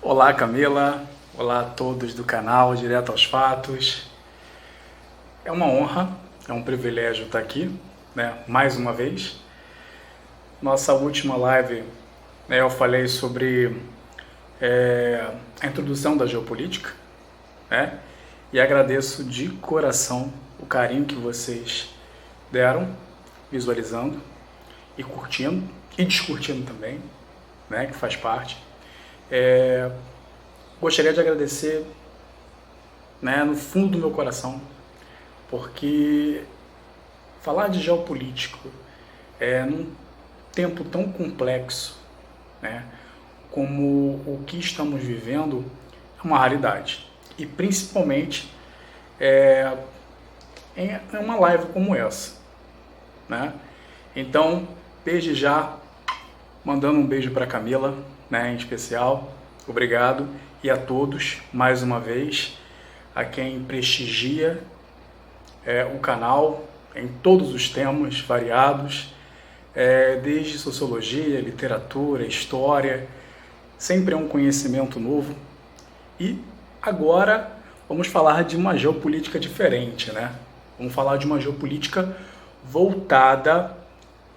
Olá, Camila. Olá a todos do canal Direto aos Fatos. É uma honra, é um privilégio estar aqui, mais uma vez. Nossa última live, eu falei sobre a introdução da geopolítica, e agradeço de coração o carinho que vocês deram, visualizando e curtindo, e discutindo também, que faz parte. Gostaria de agradecer no fundo do meu coração, porque falar de geopolítico num tempo tão complexo como o que estamos vivendo é uma raridade, e principalmente em uma live como essa, Então, desde já, mandando um beijo para Camila, em especial, obrigado, e a todos, mais uma vez, a quem prestigia o canal em todos os temas variados, desde sociologia, literatura, história, sempre é um conhecimento novo. E agora vamos falar de uma geopolítica diferente, Vamos falar de uma geopolítica voltada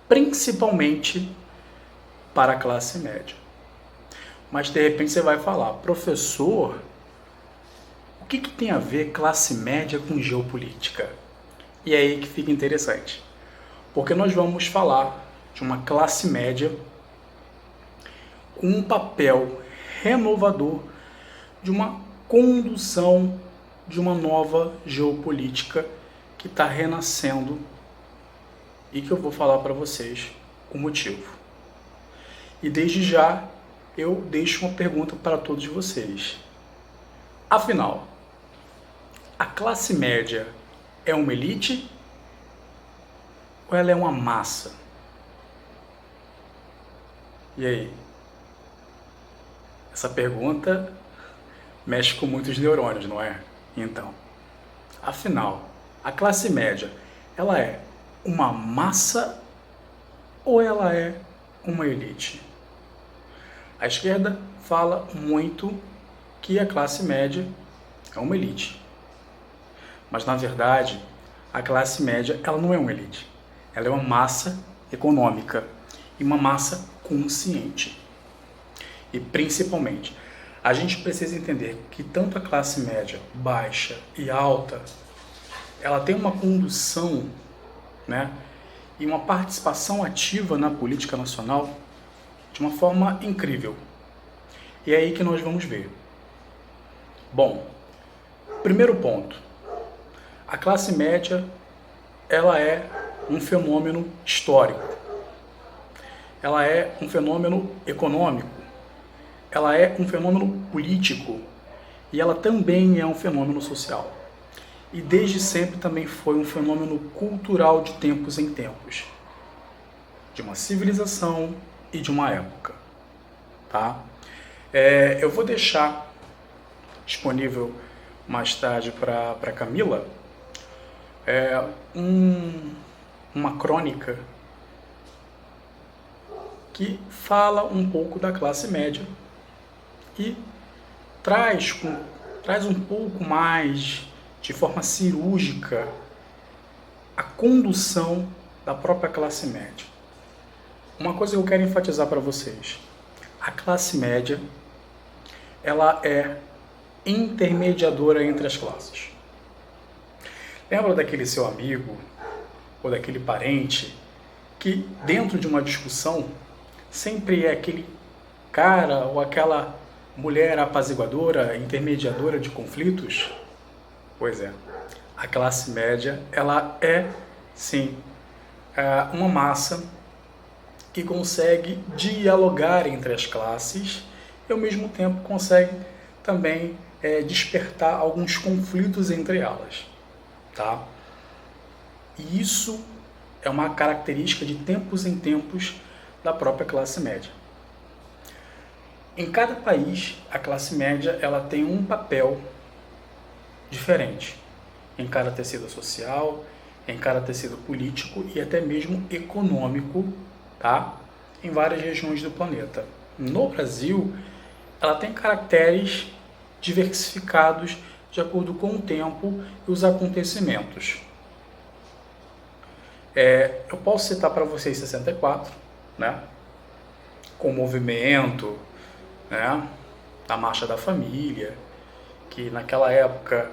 principalmente para a classe média. Mas de repente você vai falar, professor, o que tem a ver classe média com geopolítica? E é aí que fica interessante, porque nós vamos falar de uma classe média com um papel renovador de uma condução de uma nova geopolítica que está renascendo e que eu vou falar para vocês o motivo. E desde já eu deixo uma pergunta para todos vocês. Afinal, a classe média é uma elite ou ela é uma massa? E aí? Essa pergunta mexe com muitos neurônios, não é? Então, afinal, a classe média, ela é uma massa ou ela é uma elite? A esquerda fala muito que a classe média é uma elite. Mas, na verdade, a classe média ela não é uma elite. Ela é uma massa econômica e uma massa consciente. E, principalmente, a gente precisa entender que tanto a classe média, baixa e alta, ela tem uma condução, e uma participação ativa na política nacional de uma forma incrível. E é aí que nós vamos ver. Bom, primeiro ponto. A classe média, ela é um fenômeno histórico. Ela é um fenômeno econômico. Ela é um fenômeno político. E ela também é um fenômeno social. E desde sempre também foi um fenômeno cultural de tempos em tempos. De uma civilização e de uma época, eu vou deixar disponível mais tarde para Camila uma crônica que fala um pouco da classe média e traz um pouco mais de forma cirúrgica a condução da própria classe média. Uma coisa que eu quero enfatizar para vocês. A classe média, ela é intermediadora entre as classes. Lembra daquele seu amigo ou daquele parente que dentro de uma discussão sempre é aquele cara ou aquela mulher apaziguadora, intermediadora de conflitos? Pois é, a classe média, ela é, sim, uma massa que consegue dialogar entre as classes e, ao mesmo tempo, consegue também despertar alguns conflitos entre elas. E isso é uma característica de tempos em tempos da própria classe média. Em cada país, a classe média ela tem um papel diferente em cada tecido social, em cada tecido político e até mesmo econômico, em várias regiões do planeta. No Brasil, ela tem caracteres diversificados de acordo com o tempo e os acontecimentos. Eu posso citar para vocês 64, né, com o movimento, né, da Marcha da Família, que naquela época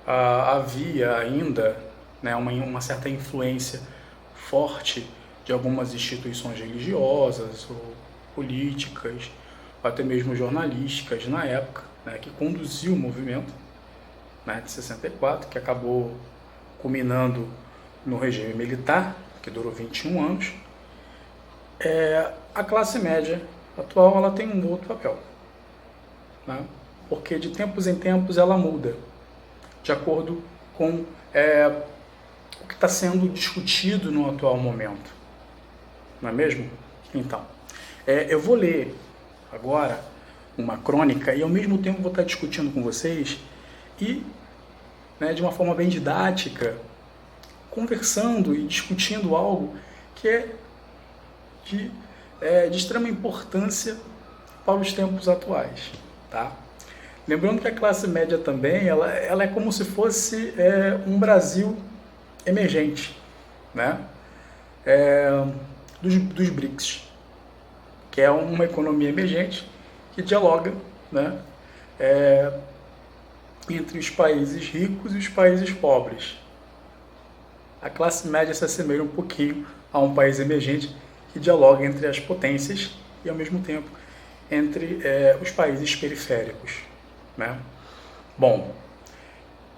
havia ainda, né, uma certa influência forte de algumas instituições religiosas ou políticas, ou até mesmo jornalísticas na época, né, que conduziu o movimento, né, de 64, que acabou culminando no regime militar, que durou 21 anos. A classe média atual ela tem um outro papel, né, porque de tempos em tempos ela muda, de acordo com o que está sendo discutido no atual momento, não é mesmo? Então, eu vou ler agora uma crônica e ao mesmo tempo vou estar discutindo com vocês e, né, de uma forma bem didática, conversando e discutindo algo que é de extrema importância para os tempos atuais, tá? Lembrando que a classe média também, ela é como se fosse um Brasil emergente, né? Dos BRICS, que é uma economia emergente que dialoga, né, entre os países ricos e os países pobres. A classe média se assemelha um pouquinho a um país emergente que dialoga entre as potências e, ao mesmo tempo, entre os países periféricos, né? Bom,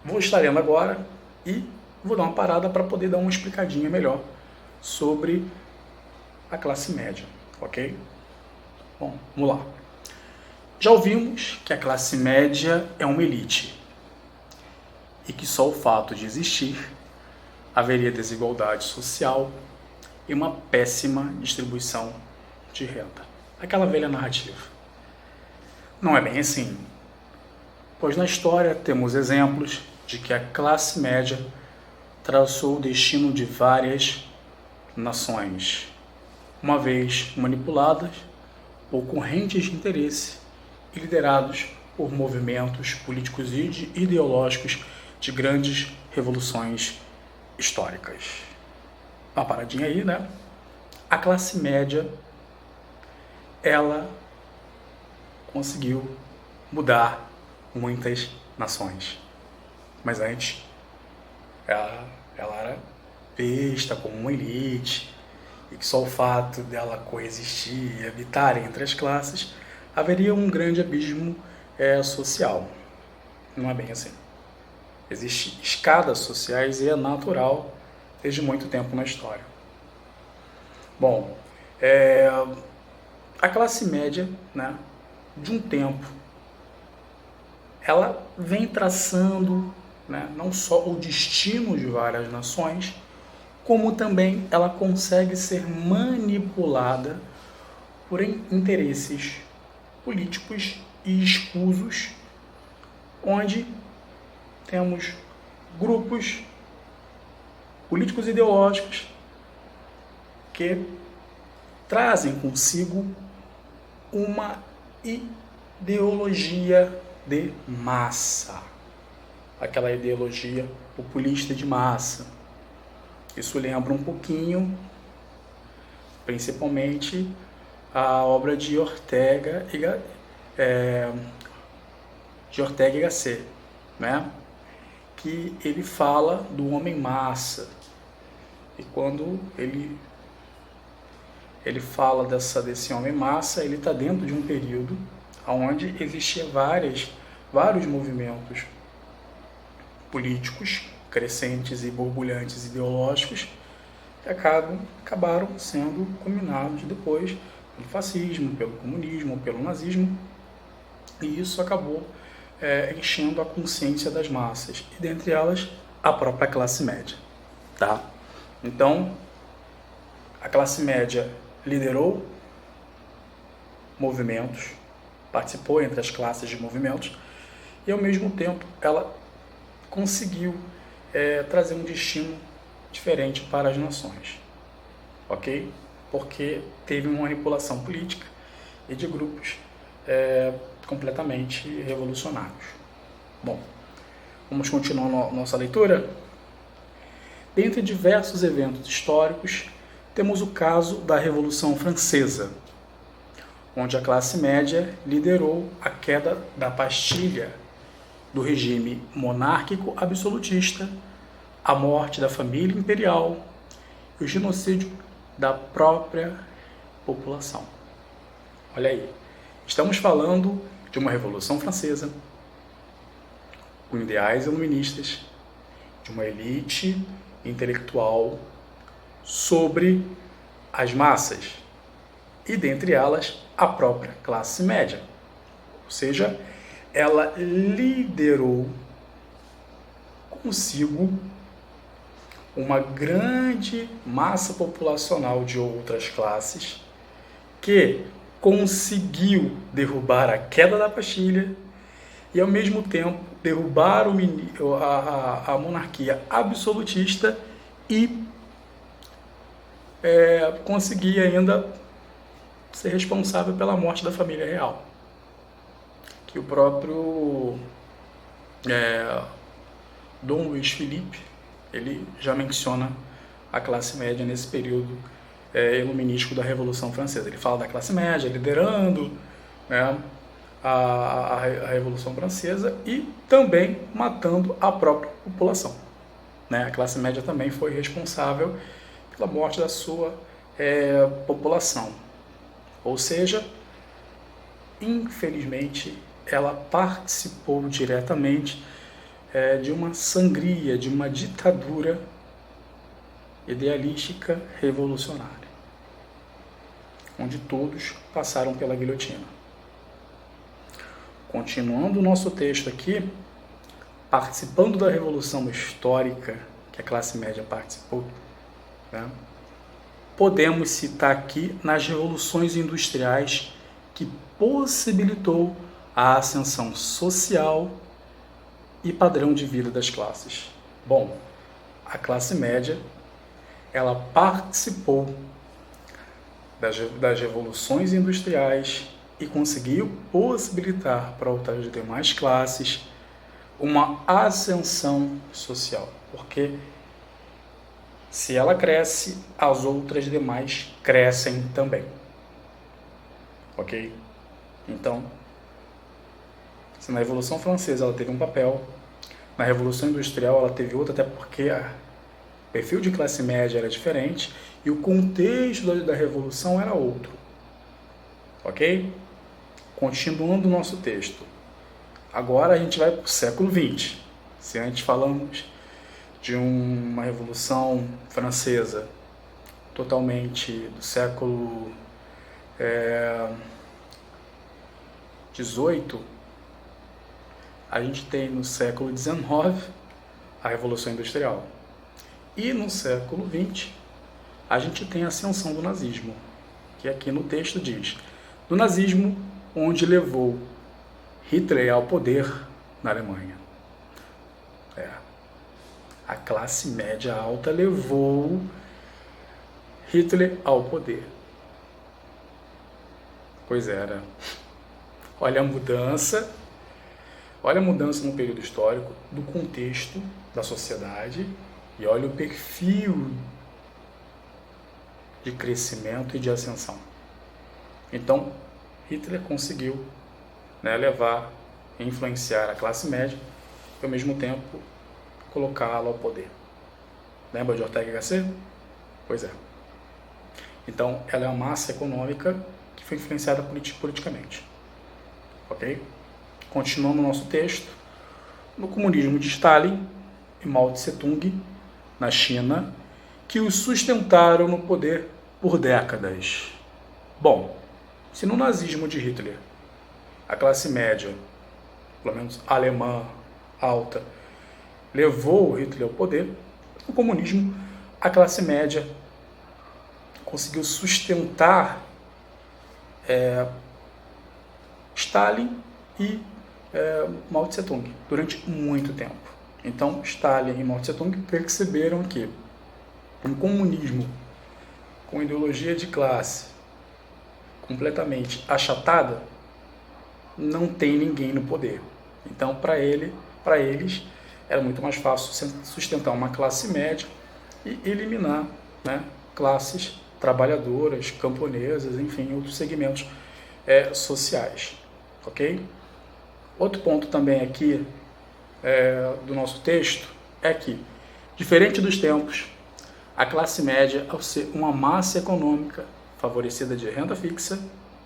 vou estar lendo agora e vou dar uma parada para poder dar uma explicadinha melhor sobre a classe média, ok? Bom, vamos lá. Já ouvimos que a classe média é uma elite e que só o fato de existir haveria desigualdade social e uma péssima distribuição de renda. Aquela velha narrativa. Não é bem assim, pois na história temos exemplos de que a classe média traçou o destino de várias nações, uma vez manipuladas por correntes de interesse e liderados por movimentos políticos e ideológicos de grandes revoluções históricas. Uma paradinha aí, né? A classe média, ela conseguiu mudar muitas nações. Mas antes, ela era vista como uma elite, e que só o fato dela coexistir e habitar entre as classes haveria um grande abismo social. Não é bem assim. Existem escadas sociais e é natural desde muito tempo na história. Bom, a classe média, né, de um tempo, ela vem traçando, né, não só o destino de várias nações, como também ela consegue ser manipulada por interesses políticos e escusos, onde temos grupos políticos e ideológicos que trazem consigo uma ideologia de massa, aquela ideologia populista de massa. Isso lembra um pouquinho, principalmente, a obra de Ortega y Gasset, né? Que ele fala do homem massa. E quando ele fala desse homem massa, ele está dentro de um período onde existia vários movimentos políticos crescentes e borbulhantes ideológicos que acabaram sendo combinados depois pelo fascismo, pelo comunismo, pelo nazismo, e isso acabou enchendo a consciência das massas, e dentre elas a própria classe média, tá? Então, a classe média liderou movimentos, participou entre as classes de movimentos, e ao mesmo tempo ela conseguiu trazer um destino diferente para as nações, ok? Porque teve uma manipulação política e de grupos completamente revolucionários. Bom, vamos continuar nossa leitura? Dentre diversos eventos históricos, temos o caso da Revolução Francesa, onde a classe média liderou a queda da Bastilha, do regime monárquico absolutista, a morte da família imperial e o genocídio da própria população. Olha aí, estamos falando de uma Revolução Francesa, com ideais iluministas, de uma elite intelectual sobre as massas, e dentre elas a própria classe média. Ou seja, ela liderou consigo uma grande massa populacional de outras classes que conseguiu derrubar a queda da Bastilha e, ao mesmo tempo, derrubar a monarquia absolutista e conseguir ainda ser responsável pela morte da família real. Que o próprio Dom Luiz Felipe, ele já menciona a classe média nesse período iluminístico da Revolução Francesa. Ele fala da classe média liderando a Revolução Francesa e também matando a própria população. A classe média também foi responsável pela morte da sua população. Ou seja, infelizmente, ela participou diretamente de uma sangria, de uma ditadura idealística revolucionária, onde todos passaram pela guilhotina. Continuando o nosso texto aqui, participando da revolução histórica que a classe média participou, podemos citar aqui nas revoluções industriais que possibilitou a ascensão social e padrão de vida das classes. Bom, a classe média, ela participou das revoluções industriais e conseguiu possibilitar para outras demais classes uma ascensão social, porque se ela cresce, as outras demais crescem também. Ok? Então, se na Revolução Francesa ela teve um papel, na Revolução Industrial ela teve outro, até porque o perfil de classe média era diferente e o contexto da Revolução era outro. Ok? Continuando o nosso texto. Agora a gente vai para o século XX. Se antes falamos de uma Revolução Francesa totalmente do século XVIII, a gente tem no século XIX a Revolução Industrial. E no século XX a gente tem a ascensão do nazismo, que aqui no texto diz, do nazismo onde levou Hitler ao poder na Alemanha. A classe média alta levou Hitler ao poder. Pois era. Olha a mudança no período histórico, do contexto da sociedade, e olha o perfil de crescimento e de ascensão. Então, Hitler conseguiu levar e influenciar a classe média e, ao mesmo tempo, colocá-la ao poder. Lembra de Ortega y Gasset? Pois é. Então, ela é uma massa econômica que foi influenciada politicamente. Ok? Continuando o nosso texto, no comunismo de Stalin e Mao Tse-tung, na China, que os sustentaram no poder por décadas. Bom, se no nazismo de Hitler a classe média, pelo menos alemã, alta, levou Hitler ao poder, no comunismo a classe média conseguiu sustentar Stalin e Mao Tse-tung durante muito tempo. Então, Stalin e Mao Tse-tung perceberam que um comunismo com ideologia de classe completamente achatada não tem ninguém no poder. Então, para eles, era muito mais fácil sustentar uma classe média e eliminar, né, classes trabalhadoras, camponesas, enfim, outros segmentos sociais, ok? Outro ponto também aqui do nosso texto é que, diferente dos tempos, a classe média, ao ser uma massa econômica favorecida de renda fixa,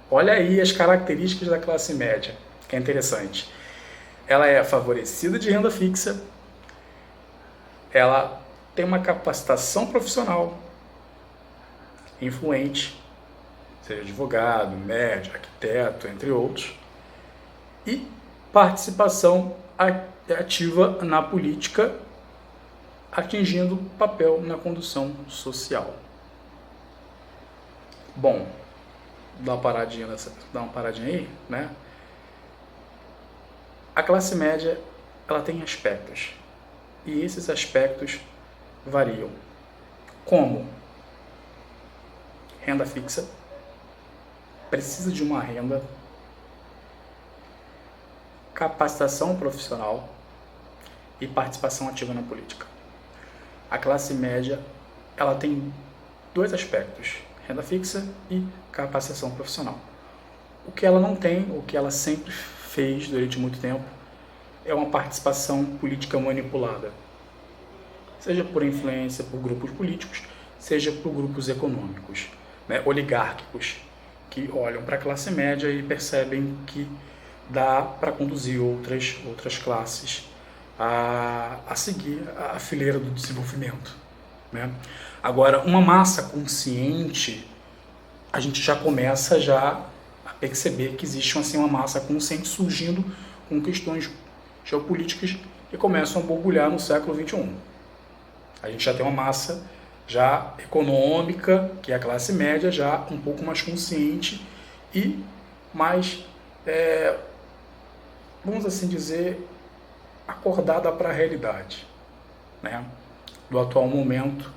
olha aí as características da classe média, que é interessante. Ela é favorecida de renda fixa, ela tem uma capacitação profissional influente, seja advogado, médico, arquiteto, entre outros, e participação ativa na política, atingindo papel na condução social. Bom, dá uma paradinha aí, né? A classe média, ela tem aspectos, e esses aspectos variam. Como? Renda fixa, precisa de uma renda, capacitação profissional e participação ativa na política. A classe média, ela tem dois aspectos, renda fixa e capacitação profissional. O que ela não tem, o que ela sempre fez durante muito tempo, é uma participação política manipulada. Seja por influência por grupos políticos, seja por grupos econômicos, né, oligárquicos, que olham para a classe média e percebem que dá para conduzir outras classes a seguir a fileira do desenvolvimento, né? Agora, uma massa consciente, a gente já começa a perceber que existe assim, uma massa consciente surgindo com questões geopolíticas que começam a borbulhar no século XXI. A gente já tem uma massa já econômica, que é a classe média, já um pouco mais consciente e mais, vamos assim dizer, acordada para a realidade, né, do atual momento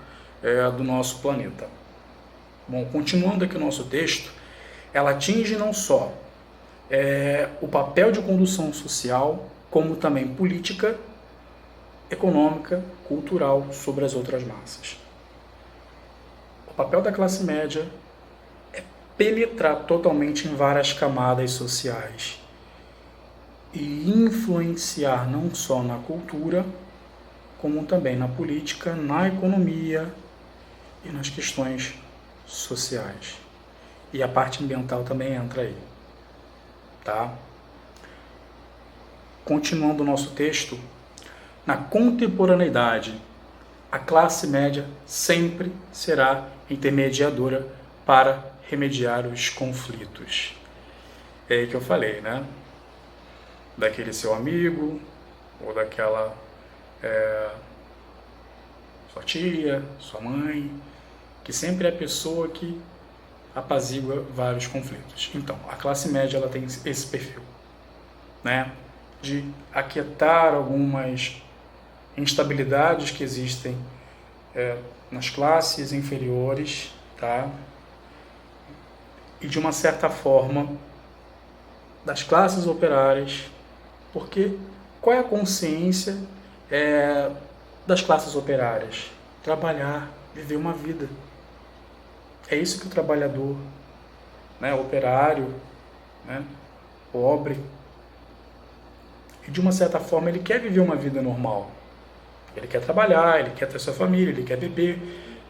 do nosso planeta. Bom, continuando aqui o nosso texto, ela atinge não só o papel de condução social, como também política, econômica, cultural sobre as outras massas. O papel da classe média é penetrar totalmente em várias camadas sociais e influenciar não só na cultura, como também na política, na economia e nas questões sociais. E a parte ambiental também entra aí, tá? Continuando o nosso texto, na contemporaneidade, a classe média sempre será intermediadora para remediar os conflitos. É aí que eu falei, né? Daquele seu amigo, ou daquela sua tia, sua mãe, que sempre é a pessoa que apazigua vários conflitos. Então, a classe média ela tem esse perfil, né? De aquietar algumas instabilidades que existem nas classes inferiores, tá? E de uma certa forma das classes operárias, porque qual é a consciência das classes operárias? Trabalhar, viver uma vida. É isso que o trabalhador, né, operário, né, pobre, e de uma certa forma ele quer viver uma vida normal. Ele quer trabalhar, ele quer ter sua família, ele quer beber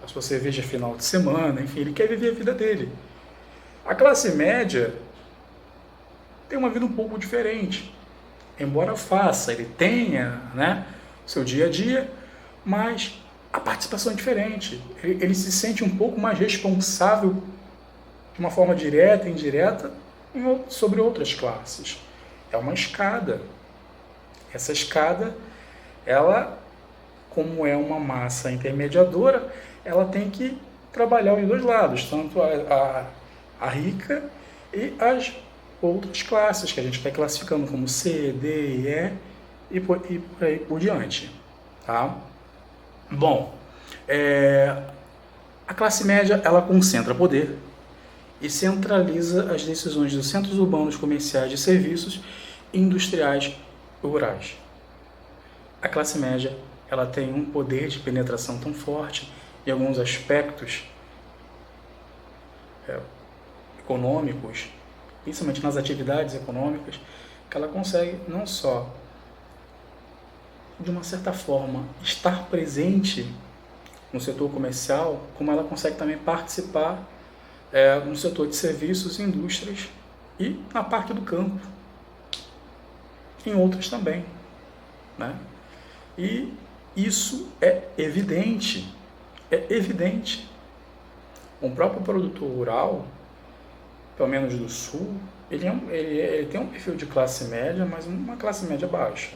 a sua cerveja final de semana, enfim, ele quer viver a vida dele. A classe média tem uma vida um pouco diferente. Embora faça, ele tenha, né, seu dia a dia, mas a participação é diferente. Ele se sente um pouco mais responsável de uma forma direta e indireta sobre outras classes. É uma escada. Essa escada, ela, como é uma massa intermediadora, ela tem que trabalhar os dois lados, tanto a rica e as outras classes, que a gente vai classificando como C, D, E por aí por diante. Tá? Bom, a classe média ela concentra poder e centraliza as decisões dos centros urbanos, comerciais, de serviços, industriais e rurais. A classe média ela tem um poder de penetração tão forte em alguns aspectos econômicos, principalmente nas atividades econômicas, que ela consegue não só, de uma certa forma, estar presente no setor comercial, como ela consegue também participar no setor de serviços, indústrias e na parte do campo, em outras também, né? E isso é evidente, O próprio produtor rural, pelo menos do sul, ele tem um perfil de classe média, mas uma classe média baixa.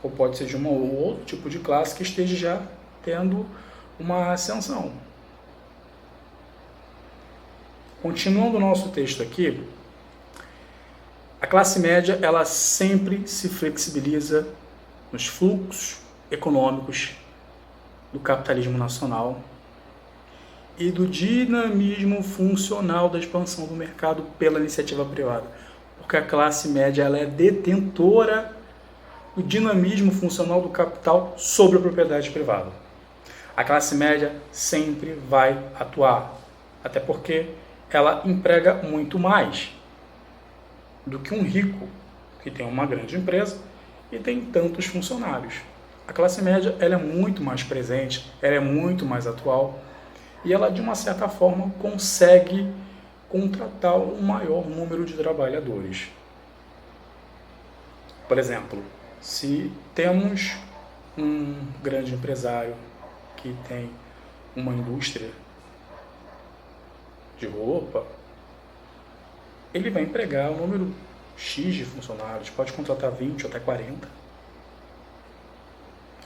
Ou pode ser de um ou outro tipo de classe que esteja já tendo uma ascensão. Continuando o nosso texto aqui, a classe média ela sempre se flexibiliza nos fluxos econômicos do capitalismo nacional e do dinamismo funcional da expansão do mercado pela iniciativa privada, porque a classe média ela é detentora do dinamismo funcional do capital sobre a propriedade privada. A classe média sempre vai atuar, até porque ela emprega muito mais do que um rico que tem uma grande empresa e tem tantos funcionários. A classe média ela é muito mais presente, ela é muito mais atual e ela, de uma certa forma, consegue contratar um maior número de trabalhadores. Por exemplo, se temos um grande empresário que tem uma indústria de roupa, ele vai empregar um número X de funcionários, pode contratar 20 ou até 40.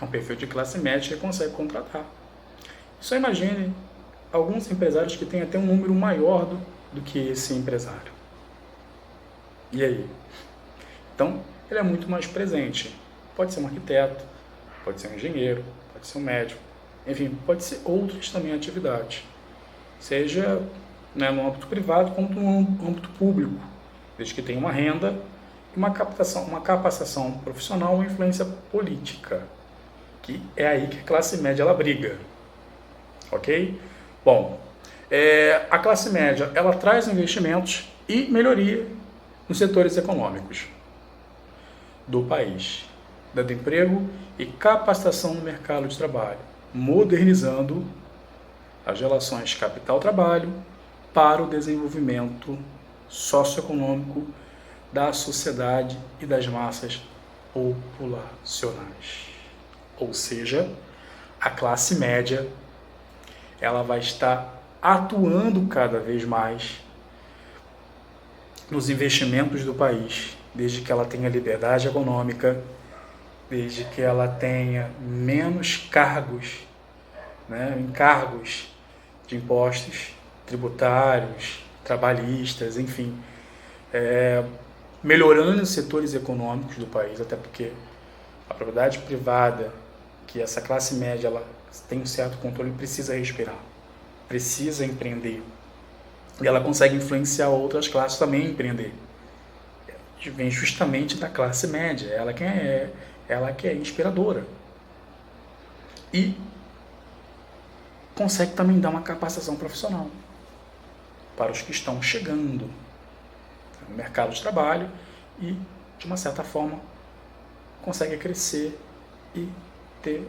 É um perfil de classe média que consegue contratar. Só imagine alguns empresários que têm até um número maior do que esse empresário. E aí? Então, ele é muito mais presente. Pode ser um arquiteto, pode ser um engenheiro, pode ser um médico, enfim, pode ser outras também atividades. Seja no âmbito privado quanto no âmbito público, desde que tenha uma renda e uma capacitação profissional ou influência política, que é aí que a classe média ela briga, ok? Bom, a classe média ela traz investimentos e melhoria nos setores econômicos do país, dando emprego e capacitação no mercado de trabalho, modernizando as relações capital-trabalho para o desenvolvimento socioeconômico da sociedade e das massas populacionais. Ou seja, a classe média ela vai estar atuando cada vez mais nos investimentos do país, desde que ela tenha liberdade econômica, desde que ela tenha menos cargos, encargos de impostos tributários, trabalhistas, enfim, melhorando os setores econômicos do país, até porque a propriedade privada, que essa classe média ela tem um certo controle, precisa respirar, precisa empreender, e ela consegue influenciar outras classes também a empreender. Vem justamente da classe média, ela que é inspiradora. E consegue também dar uma capacitação profissional para os que estão chegando no mercado de trabalho e, de uma certa forma, consegue crescer e ter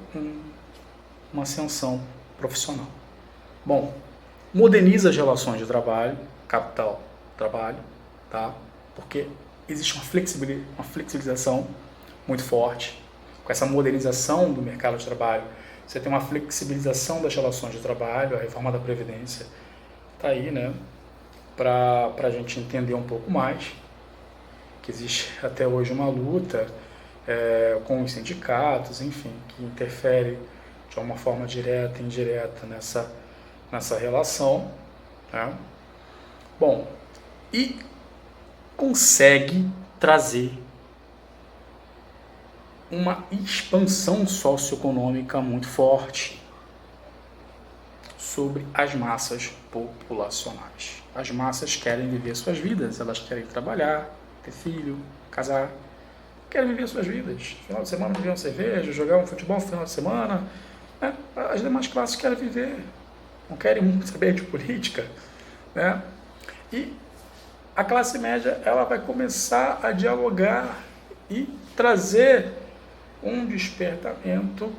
uma ascensão profissional. Bom, moderniza as relações de trabalho, capital-trabalho, tá? Porque existe uma flexibilização muito forte. Com essa modernização do mercado de trabalho, você tem uma flexibilização das relações de trabalho, a reforma da Previdência está aí, para a gente entender um pouco mais, que existe até hoje uma luta com os sindicatos, enfim, que interfere de uma forma direta e indireta nessa relação. Né? Bom, e consegue trazer uma expansão socioeconômica muito forte sobre as massas populacionais. As massas querem viver suas vidas, elas querem trabalhar, ter filho, casar, querem viver suas vidas. Final de semana beber uma cerveja, jogar um futebol no final de semana. Né? As demais classes querem viver, não querem muito saber de política. Né? E a classe média ela vai começar a dialogar e trazer um despertamento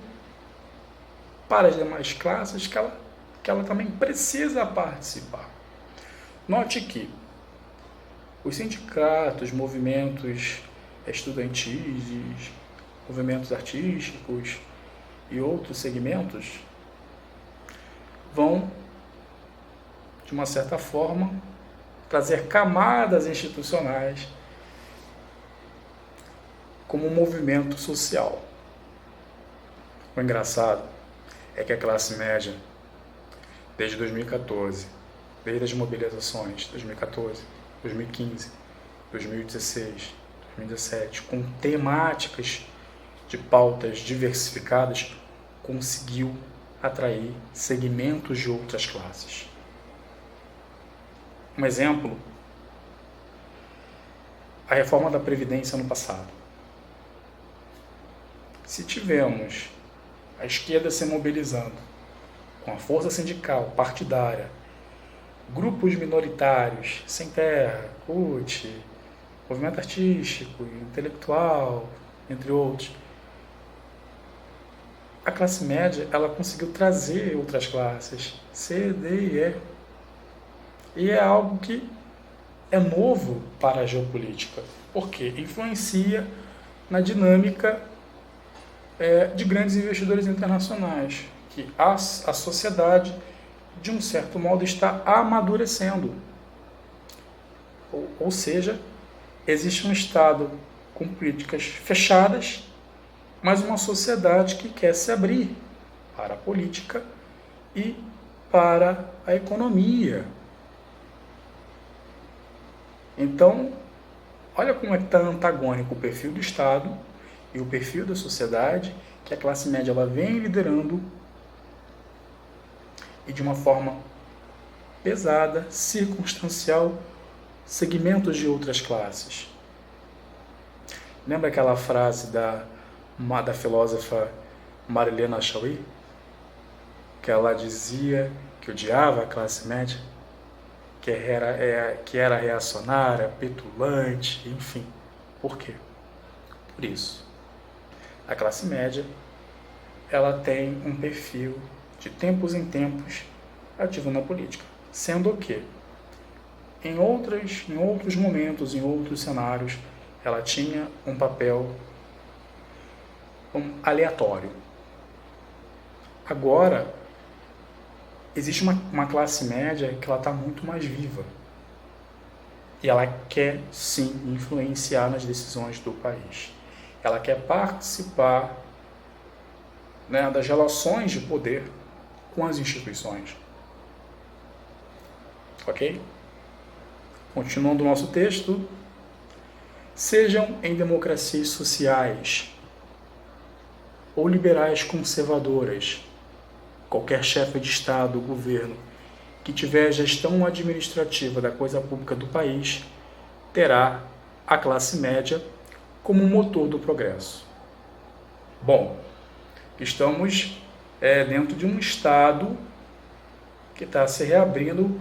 para as demais classes que ela também precisa participar. Note que os sindicatos, movimentos estudantis, movimentos artísticos e outros segmentos vão, de uma certa forma, trazer camadas institucionais como um movimento social. O engraçado é que a classe média, desde 2014, desde as mobilizações, 2014, 2015, 2016, 2017, com temáticas de pautas diversificadas, conseguiu atrair segmentos de outras classes. Um exemplo, a reforma da Previdência no passado. Se tivemos a esquerda se mobilizando com a força sindical, partidária, grupos minoritários, sem terra, CUT, movimento artístico, intelectual, entre outros, a classe média ela conseguiu trazer outras classes, C, D e E. E é algo que é novo para a geopolítica, porque influencia na dinâmica de grandes investidores internacionais, que a sociedade, de um certo modo, está amadurecendo. Ou seja, existe um Estado com políticas fechadas, mas uma sociedade que quer se abrir para a política e para a economia. Então, olha como é que está antagônico o perfil do Estado e o perfil da sociedade, que a classe média ela vem liderando e de uma forma pesada, circunstancial, segmentos de outras classes. Lembra aquela frase da filósofa Marilena Chauí? Que ela dizia que odiava a classe média, que era reacionária, petulante, enfim. Por quê? Por isso. A classe média ela tem um perfil de tempos em tempos ativo na política, sendo que em outros momentos, em outros cenários, ela tinha um papel aleatório. Agora, existe uma classe média que ela está muito mais viva. E ela quer, sim, influenciar nas decisões do país. Ela quer participar, né, das relações de poder com as instituições. Ok? Continuando o nosso texto. Sejam em democracias sociais ou liberais conservadoras, qualquer chefe de Estado ou governo que tiver a gestão administrativa da coisa pública do país terá a classe média como motor do progresso. Bom, estamos dentro de um Estado que está se reabrindo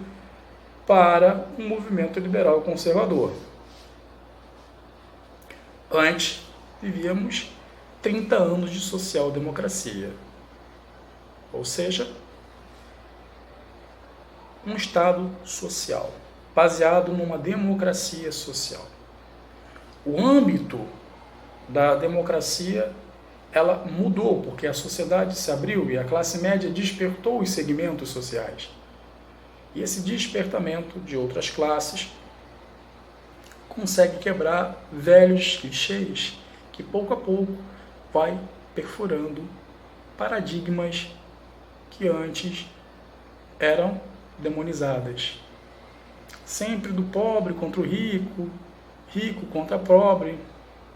para um movimento liberal conservador. Antes, vivíamos 30 anos de social-democracia, ou seja, um Estado social, baseado numa democracia social. O âmbito da democracia ela mudou, porque a sociedade se abriu e a classe média despertou os segmentos sociais. E esse despertamento de outras classes consegue quebrar velhos clichês que pouco a pouco vai perfurando paradigmas que antes eram demonizadas. Sempre do pobre contra o rico, rico contra pobre,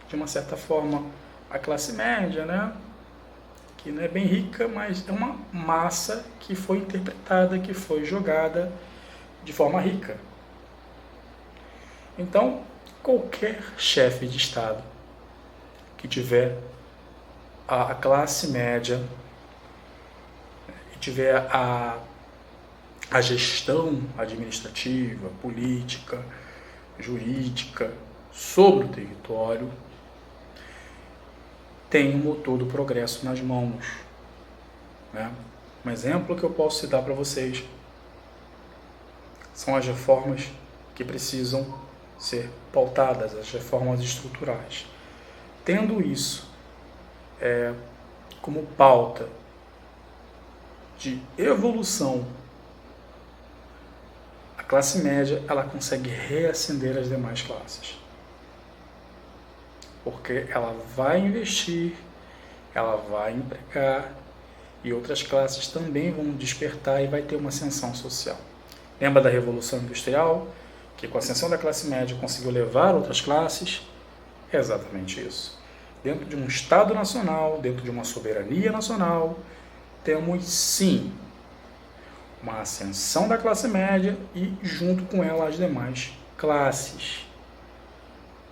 de uma certa forma a classe média, né? que não é bem rica, mas é uma massa que foi interpretada, que foi jogada de forma rica. Então, qualquer chefe de Estado que tiver a classe média e tiver a gestão administrativa, política, jurídica sobre o território, tem o motor do progresso nas mãos. Né? Um exemplo que eu posso citar para vocês são as reformas que precisam ser pautadas, as reformas estruturais. Tendo isso como pauta de evolução, a classe média ela consegue reacender as demais classes. Porque ela vai investir, ela vai empregar e outras classes também vão despertar e vai ter uma ascensão social. Lembra da Revolução Industrial? Que com a ascensão da classe média conseguiu levar outras classes? É exatamente isso. Dentro de um Estado nacional, dentro de uma soberania nacional, temos sim uma ascensão da classe média e junto com ela as demais classes.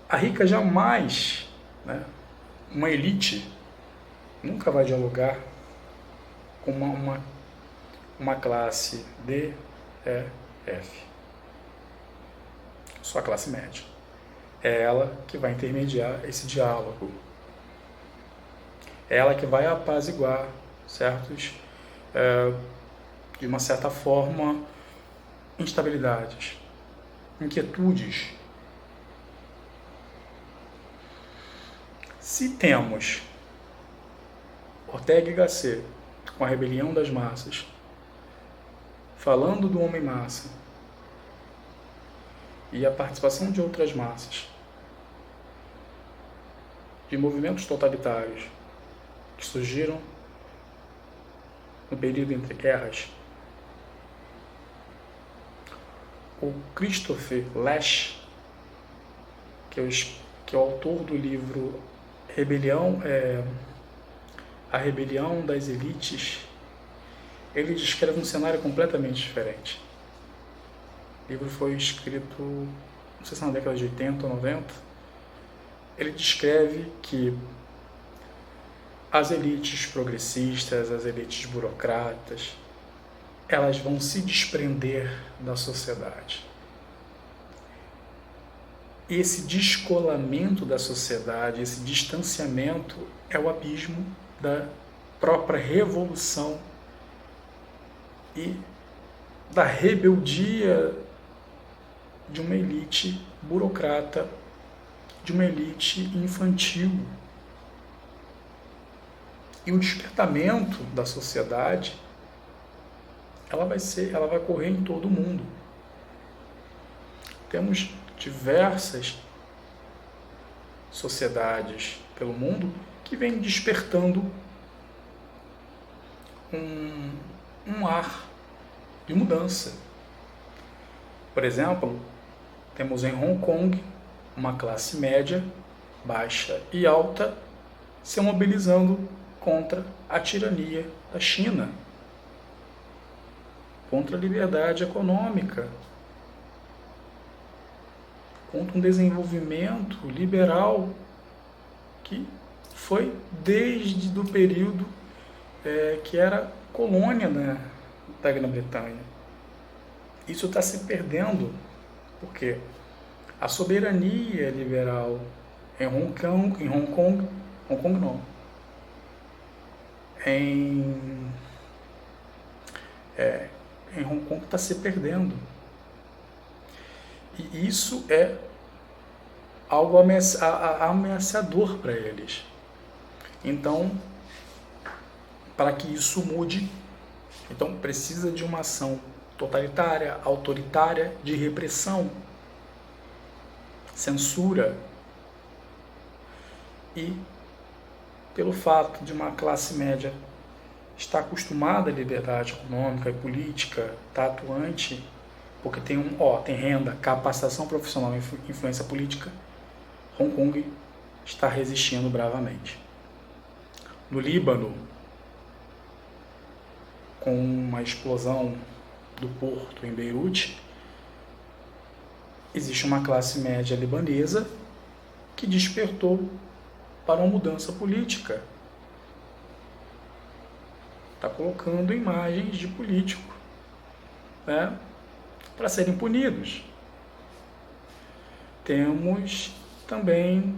A rica jamais, uma elite, nunca vai dialogar com uma classe D, E, F. Só a classe média. É ela que vai intermediar esse diálogo. É ela que vai apaziguar certos, de uma certa forma, instabilidades, inquietudes. Se temos Ortega y Gasset com a rebelião das massas, falando do homem-massa, e a participação de outras massas, de movimentos totalitários que surgiram no período entre guerras, o Christopher Lasch, que é o autor do livro A Rebelião das Elites, ele descreve um cenário completamente diferente. O livro foi escrito, não sei se na década de 80 ou 90. Ele descreve que as elites progressistas, as elites burocratas, elas vão se desprender da sociedade. E esse descolamento da sociedade, esse distanciamento é o abismo da própria revolução e da rebeldia de uma elite burocrata, de uma elite infantil. E o despertamento da sociedade, ela vai ocorrer em todo o mundo. Temos diversas sociedades pelo mundo que vêm despertando um ar de mudança. Por exemplo, temos em Hong Kong uma classe média, baixa e alta se mobilizando contra a tirania da China, contra a liberdade econômica, contra um desenvolvimento liberal que foi desde o período que era colônia da Grã-Bretanha. Isso está se perdendo, porque a soberania liberal em Hong Kong está se perdendo. E isso é algo ameaçador para eles. Então, para que isso mude, então precisa de uma ação totalitária, autoritária, de repressão, censura. E pelo fato de uma classe média estar acostumada à liberdade econômica e política, está atuante, porque tem renda, capacitação profissional e influência política, Hong Kong está resistindo bravamente. No Líbano, com uma explosão do porto em Beirute, existe uma classe média libanesa que despertou para uma mudança política. Está colocando imagens de político, né, para serem punidos. Temos também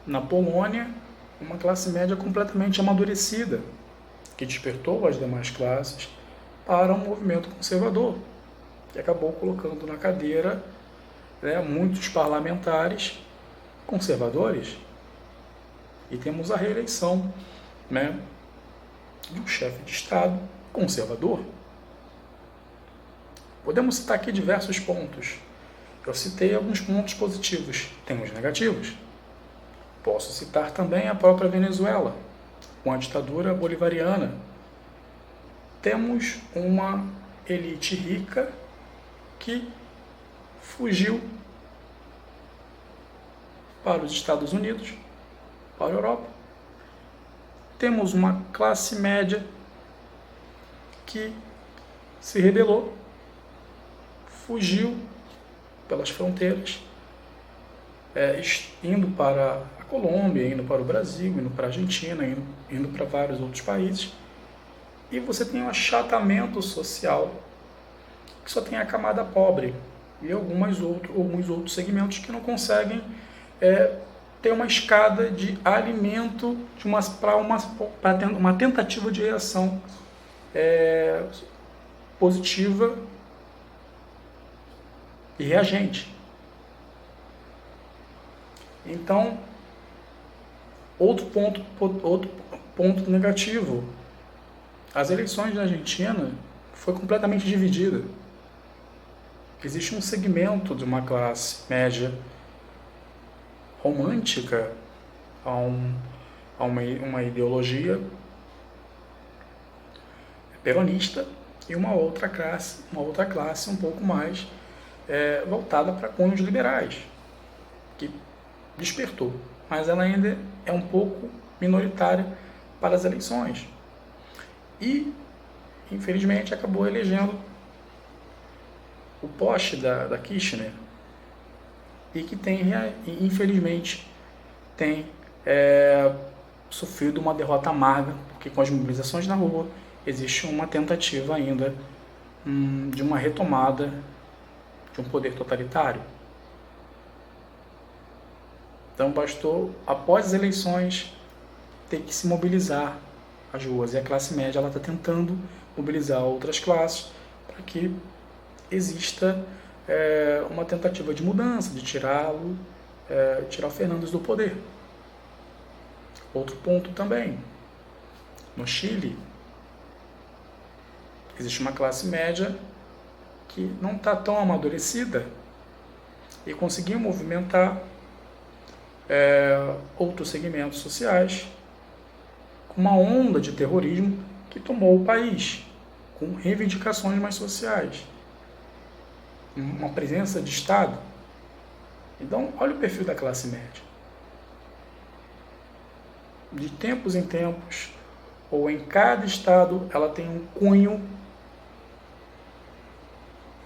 na Polônia uma classe média completamente amadurecida, que despertou as demais classes para um movimento conservador, que acabou colocando na cadeira, né, muitos parlamentares conservadores. E temos a reeleição, né, de um chefe de Estado conservador. Podemos citar aqui diversos pontos. Eu citei alguns pontos positivos, tem os negativos. Posso citar também a própria Venezuela, com a ditadura bolivariana. Temos uma elite rica que fugiu para os Estados Unidos, para a Europa. Temos uma classe média que se rebelou, fugiu pelas fronteiras, indo para a Colômbia, indo para o Brasil, indo para a Argentina, indo para vários outros países. E você tem um achatamento social que só tem a camada pobre e alguns outros segmentos que não conseguem ter uma escada de alimento para uma tentativa de reação positiva e reagente. Então, outro ponto negativo, as eleições na Argentina foi completamente dividida. Existe um segmento de uma classe média romântica a uma ideologia peronista e uma outra classe um pouco mais voltada para cunhos liberais, que despertou, mas ela ainda é um pouco minoritária para as eleições. E, infelizmente, acabou elegendo o poste da Kirchner, e que infelizmente, tem sofrido uma derrota amarga, porque com as mobilizações na rua existe uma tentativa ainda de uma retomada de um poder totalitário. Então bastou, após as eleições, ter que se mobilizar as ruas, e a classe média está tentando mobilizar outras classes para que exista uma tentativa de mudança, de tirar o Fernandes do poder. Outro ponto também, no Chile, existe uma classe média que não está tão amadurecida e conseguiu movimentar outros segmentos sociais com uma onda de terrorismo que tomou o país, com reivindicações mais sociais, uma presença de Estado. Então, olha o perfil da classe média. De tempos em tempos, ou em cada estado, ela tem um cunho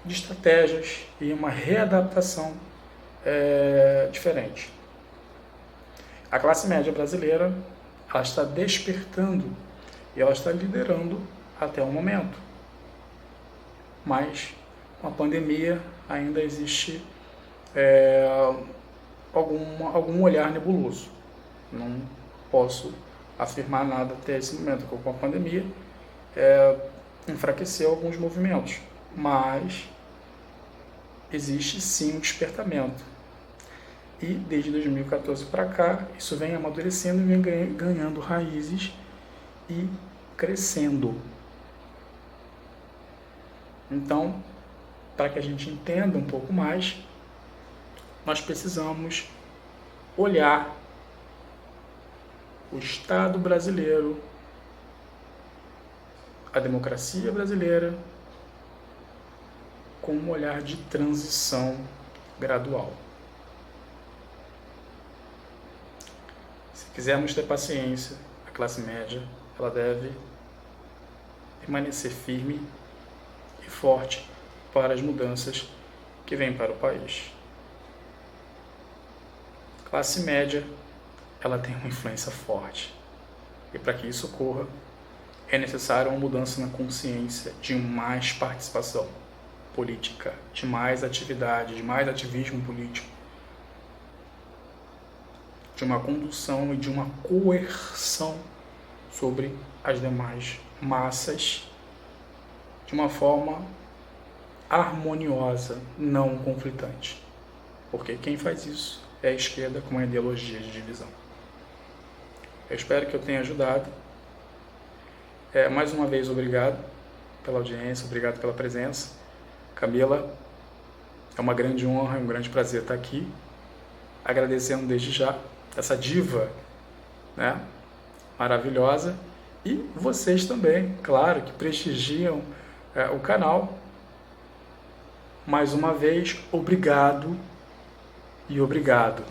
de estratégias e uma readaptação diferente. A classe média brasileira, ela está despertando e ela está liderando até o momento. Mas com a pandemia ainda existe algum olhar nebuloso. Não posso afirmar nada até esse momento, porque com a pandemia enfraqueceu alguns movimentos, mas existe sim um despertamento. E desde 2014 para cá, isso vem amadurecendo e vem ganhando raízes e crescendo. Então, para que a gente entenda um pouco mais, nós precisamos olhar o Estado brasileiro, a democracia brasileira, com um olhar de transição gradual. Se quisermos ter paciência, a classe média ela deve permanecer firme e forte para as mudanças que vêm para o país. Classe média, ela tem uma influência forte. E para que isso ocorra, é necessário uma mudança na consciência de mais participação política, de mais atividade, de mais ativismo político, de uma condução e de uma coerção sobre as demais massas de uma forma harmoniosa, não conflitante. Porque quem faz isso é a esquerda com uma ideologia de divisão. Eu espero que eu tenha ajudado. Mais uma vez, obrigado pela audiência, obrigado pela presença. Camila, é uma grande honra, é um grande prazer estar aqui. Agradecendo desde já essa diva, né, maravilhosa. E vocês também, claro, que prestigiam o canal. Mais uma vez, obrigado e obrigado.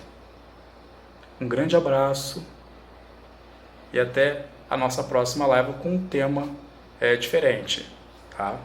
Um grande abraço e até a nossa próxima live com um tema diferente, tá?